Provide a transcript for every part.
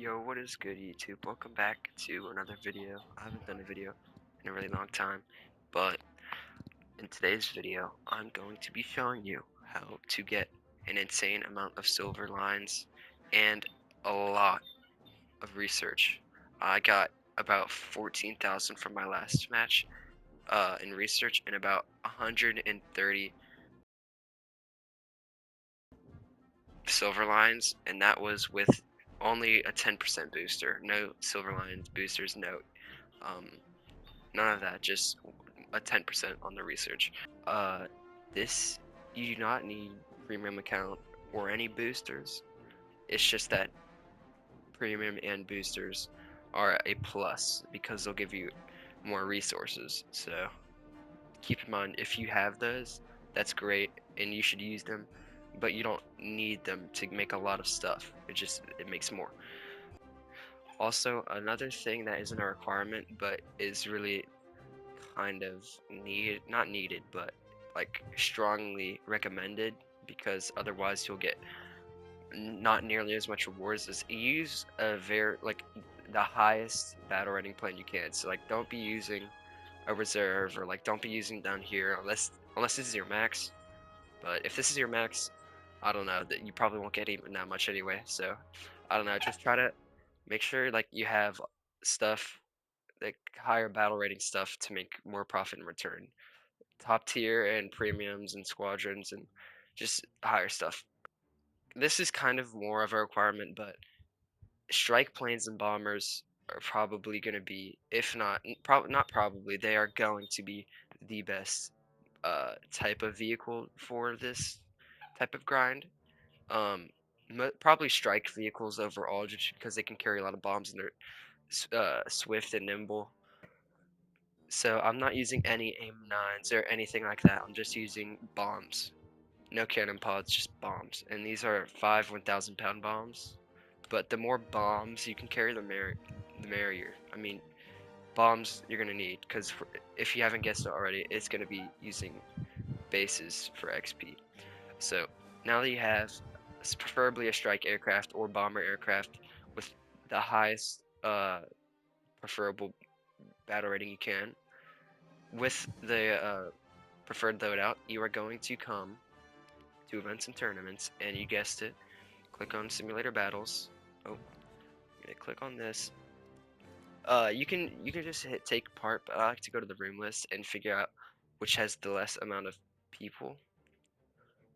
Yo, what is good, YouTube? Welcome back to another video. I haven't done a video in a really long time, but in today's video, I'm going to be showing you how to get an insane amount of silver lines and a lot of research. I got about 14,000 from my last match in research and about 130 silver lines, and that was with only a 10% booster. No silver lines boosters, no um, none of that, just a 10% on the research. This, you do not need premium account or any boosters. It's just that premium and boosters are a plus because they'll give you more resources. So keep in mind, if you have those, that's great and you should use them, but you don't need them to make a lot of stuff. It makes more. Also, another thing that isn't a requirement but is really kind of not needed, but like strongly recommended, because otherwise you'll get not nearly as much rewards, is use a the highest battle rating plan you can. So like don't be using a reserve, or like don't be using down here unless this is your max. But if this is your max, I don't know, that you probably won't get even that much anyway. So I don't know, just try to make sure like you have stuff, like higher battle rating stuff, to make more profit in return. Top tier and premiums and squadrons and just higher stuff. This is kind of more of a requirement, but strike planes and bombers are probably going to be, if not, not probably, they are going to be the best type of vehicle for this type of grind. Um, Probably strike vehicles overall, just because they can carry a lot of bombs and they're swift and nimble. So I'm not using any AIM-9s or anything like that. I'm just using bombs. No cannon pods, just bombs. And these are 5 1,000-pound bombs. But the more bombs you can carry, the merrier. I mean, bombs you're going to need, because if you haven't guessed it already, it's going to be using bases for XP. So now that you have preferably a strike aircraft or bomber aircraft with the highest preferable battle rating you can, with the preferred loadout, you are going to come to events and tournaments, and you guessed it, click on simulator battles. Oh, I'm gonna click on this. You can just hit take part, but I like to go to the room list and figure out which has the less amount of people.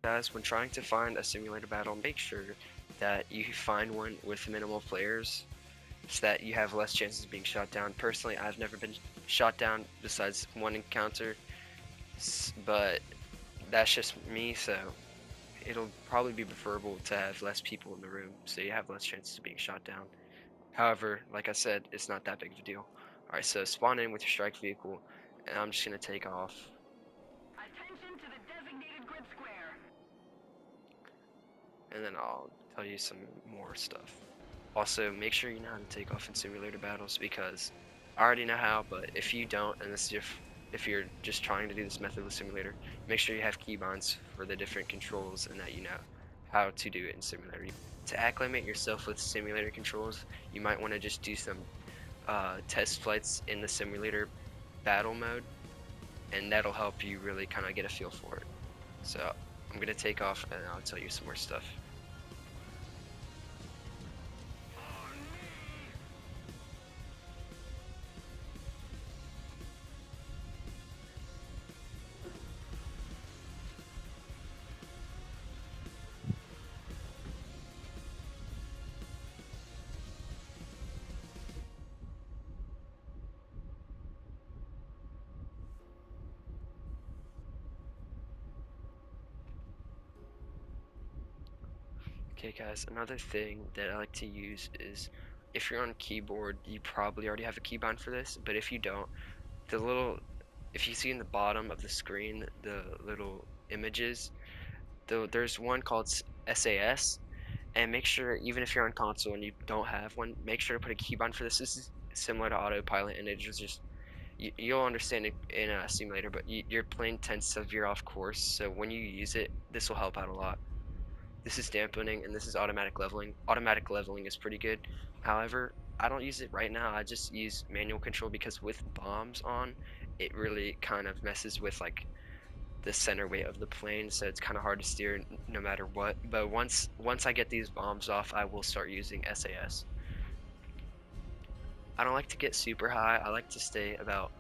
Guys, when trying to find a simulator battle, make sure that you find one with minimal players, so that you have less chances of being shot down. Personally, I've never been shot down besides one encounter, but that's just me, so it'll probably be preferable to have less people in the room, so you have less chances of being shot down. However, like I said, it's not that big of a deal. Alright, so spawn in with your strike vehicle, and I'm just going to take off. Attention to the designated grid square. And then I'll tell you some more stuff. Also, make sure you know how to take off in simulator battles, because I already know how, but if you don't, and if you're just trying to do this method with simulator, make sure you have keybinds for the different controls and that you know how to do it in simulator. To acclimate yourself with simulator controls, you might want to just do some test flights in the simulator battle mode, and that'll help you really kind of get a feel for it. So I'm gonna take off and I'll tell you some more stuff. Okay guys, another thing that I like to use is, if you're on keyboard, you probably already have a keybind for this, but if you don't, if you see in the bottom of the screen, the little images, there's one called SAS, and make sure, even if you're on console and you don't have one, make sure to put a keybind for this. This is similar to autopilot, and it just, you'll understand it in a simulator, but your plane tends to veer off course, so when you use it, this will help out a lot. This is dampening, and this is automatic leveling. Automatic leveling is pretty good. However, I don't use it right now. I just use manual control because with bombs on, it really kind of messes with like the center weight of the plane, so it's kind of hard to steer no matter what. But once I get these bombs off, I will start using SAS. I don't like to get super high. I like to stay about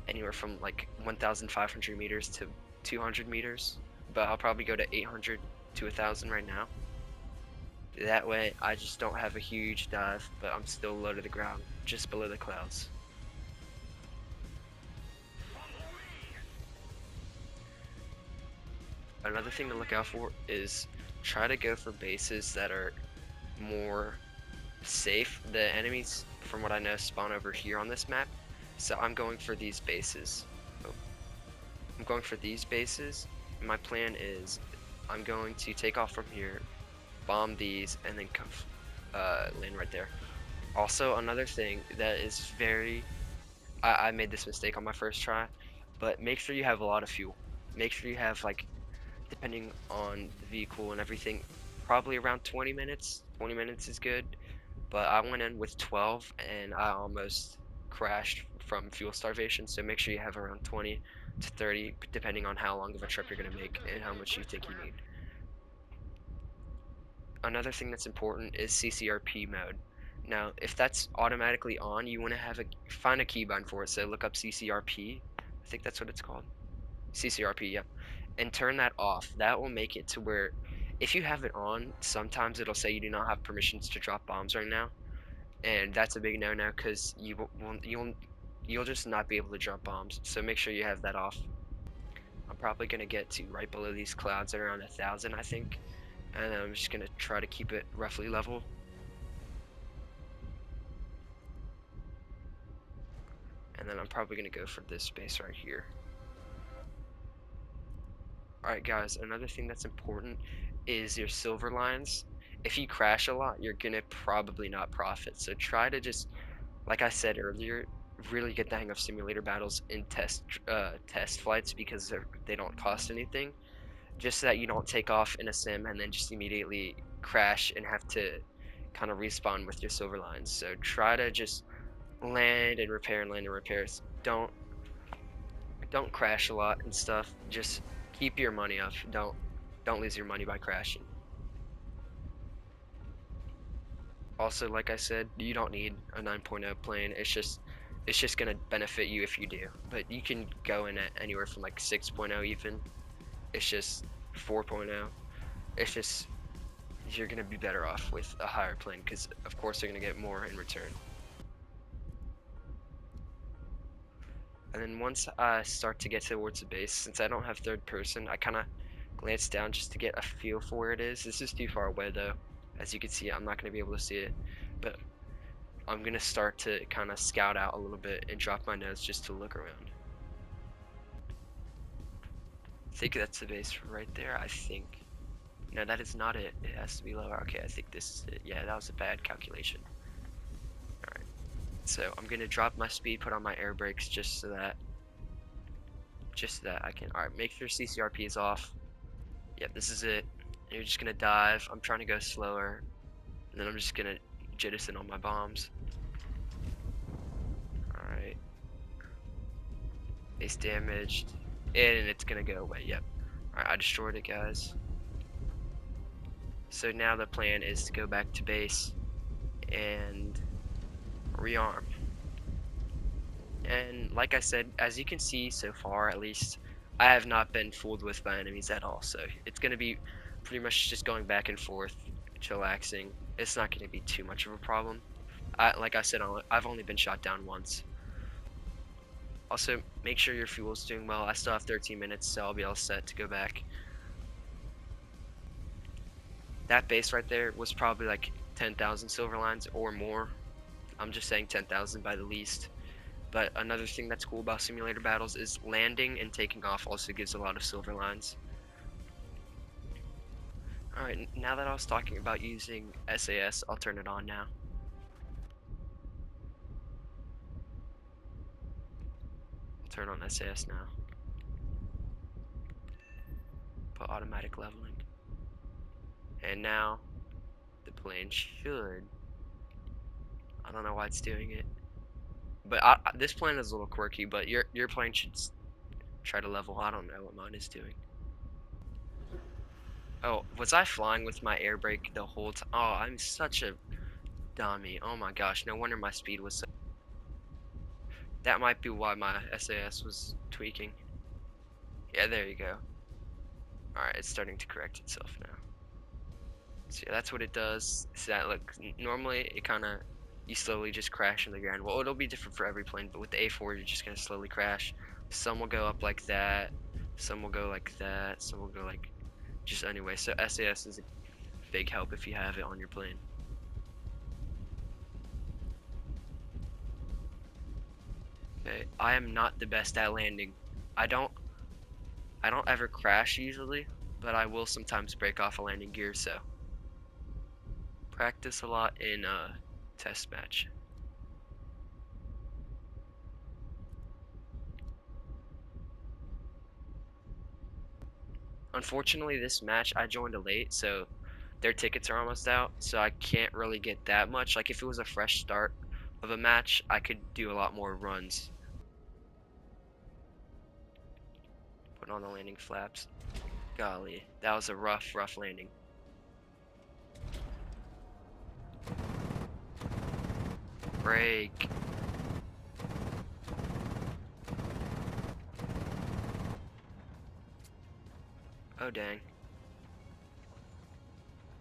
anywhere from like 1,500 meters to 200 meters, but I'll probably go to 800 to 1,000 right now. That way, I just don't have a huge dive, but I'm still low to the ground, just below the clouds. Another thing to look out for is try to go for bases that are more safe. The enemies, from what I know, spawn over here on this map, so I'm going for these bases. Oh, I'm going for these bases. My plan is I'm going to take off from here, bomb these, and then land right there. Also, another thing that is very I made this mistake on my first try, but make sure you have a lot of fuel. Make sure you have, like, depending on the vehicle and everything, probably around 20 minutes. 20 minutes is good, but I went in with 12 and I almost crashed from fuel starvation, so make sure you have around 20 to 30, depending on how long of a trip you're going to make and how much you think you need. Another thing that's important is CCRP mode. Now, if that's automatically on, you want to find a keybind for it. So look up CCRP. I think that's what it's called. CCRP, yep. And turn that off. That will make it to where if you have it on, sometimes it'll say you do not have permissions to drop bombs right now, and that's a big no-no because you'll just not be able to drop bombs. So make sure you have that off. I'm probably gonna get to right below these clouds at around 1,000, I think, and I'm just gonna try to keep it roughly level. And then I'm probably gonna go for this base right here. Alright guys, another thing that's important is your silver lines. If you crash a lot, you're gonna probably not profit. So try to just, like I said earlier, really get the hang of simulator battles in test flights because they don't cost anything. Just so that you don't take off in a sim and then just immediately crash and have to kind of respawn with your silver lines. So try to just land and repair and land and repair. Don't crash a lot and stuff. Just keep your money up. Don't lose your money by crashing. Also, like I said, you don't need a 9.0 plane. It's just gonna benefit you if you do. But you can go in at anywhere from like 6.0 even. It's just 4.0. It's just you're gonna be better off with a higher plane because of course you're gonna get more in return. And then once I start to get towards the base, since I don't have third person, I kind of glance down just to get a feel for where it is. This is too far away though. As you can see, I'm not going to be able to see it, but I'm going to start to kind of scout out a little bit and drop my nose just to look around. I think that's the base right there, I think. No, that is not it. It has to be lower. Okay, I think this is it. Yeah, that was a bad calculation. Alright, so I'm going to drop my speed, put on my air brakes just so that I can. Alright, make sure CCRP is off. Yep, this is it. You're just gonna dive. I'm trying to go slower, and then I'm just gonna jettison all my bombs. Alright. Base damaged. And it's gonna go away, yep. Alright, I destroyed it, guys. So now the plan is to go back to base and rearm. And like I said, as you can see so far, at least, I have not been fooled with by enemies at all. So it's gonna be pretty much just going back and forth, chillaxing. It's not gonna be too much of a problem. Like I said, I've only been shot down once. Also, make sure your fuel's doing well. I still have 13 minutes, so I'll be all set to go back. That base right there was probably like 10,000 silver lines or more. I'm just saying 10,000 by the least. But another thing that's cool about simulator battles is landing and taking off also gives a lot of silver lines. Alright, now that I was talking about using SAS, I'll turn it on now. I'll turn on SAS now. Put automatic leveling. And now the plane should. I don't know why it's doing it, but this plane is a little quirky. But your plane should try to level. I don't know what mine is doing. Oh, was I flying with my air brake the whole time? Oh, I'm such a dummy. Oh my gosh, no wonder my speed was so. That might be why my SAS was tweaking. Yeah, there you go. Alright, it's starting to correct itself now. So yeah, that's what it does. So that look, normally it kind of, you slowly just crash in the ground. Well, it'll be different for every plane, but with the A4, you're just going to slowly crash. Some will go up like that, some will go like that, some will go like, just anyway. So SAS is a big help if you have it on your plane. Okay, I am not the best at landing. I don't I don't ever crash usually, but I will sometimes break off a landing gear, so practice a lot in a test match. Unfortunately, this match I joined late, so their tickets are almost out, so I can't really get that much. Like if it was a fresh start of a match, I could do a lot more runs. Put on the landing flaps. Golly, that was a rough landing. Brake. Oh dang.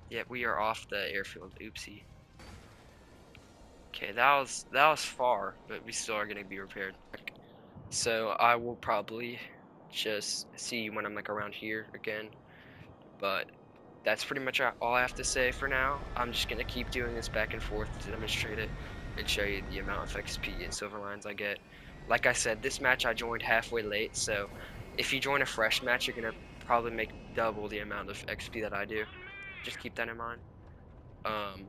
Yep, we are off the airfield. Oopsie. Okay, that was far, but we still are gonna be repaired. So I will probably just see you when I'm like around here again. But that's pretty much all I have to say for now. I'm just gonna keep doing this back and forth to demonstrate it and show you the amount of XP and silver lines I get. Like I said, this match I joined halfway late, so if you join a fresh match, you're gonna probably make double the amount of XP that I do. Just keep that in mind. Um,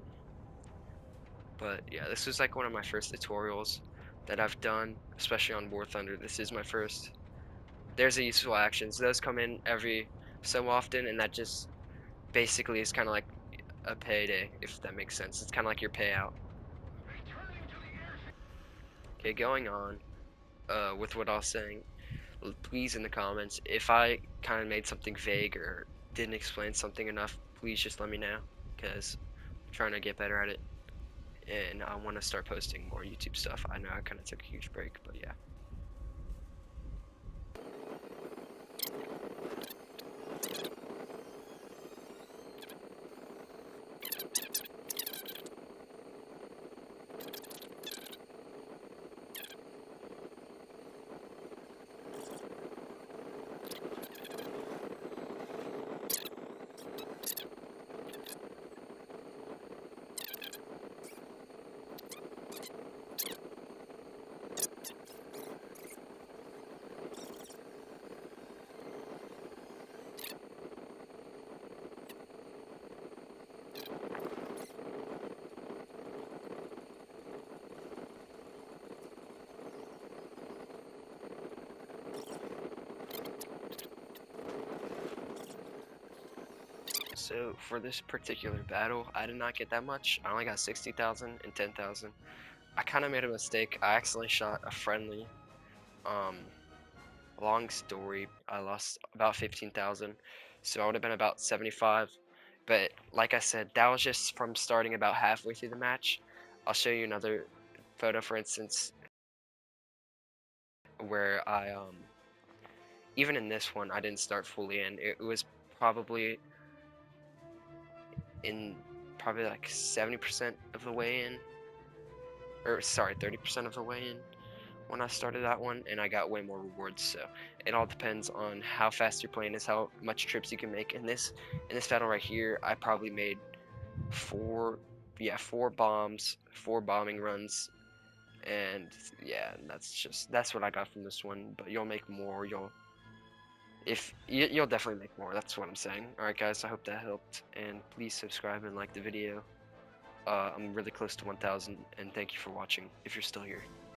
but yeah, this was like one of my first tutorials that I've done, especially on War Thunder. This is my first. There's a useful actions. Those come in every so often, and that just basically is kind of like a payday, if that makes sense. It's kind of like your payout. Okay, going on with what I was saying, please in the comments, if I kind of made something vague or didn't explain something enough, please just let me know, because I'm trying to get better at it, and I want to start posting more YouTube stuff. I know I kind of took a huge break, but yeah. So for this particular battle, I did not get that much. I only got 60,000 and 10,000. I kind of made a mistake. I accidentally shot a friendly. Um, long story. I lost about 15,000, so I would have been about 75. But like I said, that was just from starting about halfway through the match. I'll show you another photo, for instance, where I even in this one I didn't start fully in. It was probably in probably like 70% of the way in, or sorry, 30% of the way in when I started that one, and I got way more rewards. So it all depends on how fast your plane is, how much trips you can make. In this battle right here, I probably made four bombs, 4 bombing runs, and yeah, that's what I got from this one. But you'll make more. You'll definitely make more. That's what I'm saying. All right, guys, I hope that helped, and please subscribe and like the video. I'm really close to 1,000, and thank you for watching if you're still here.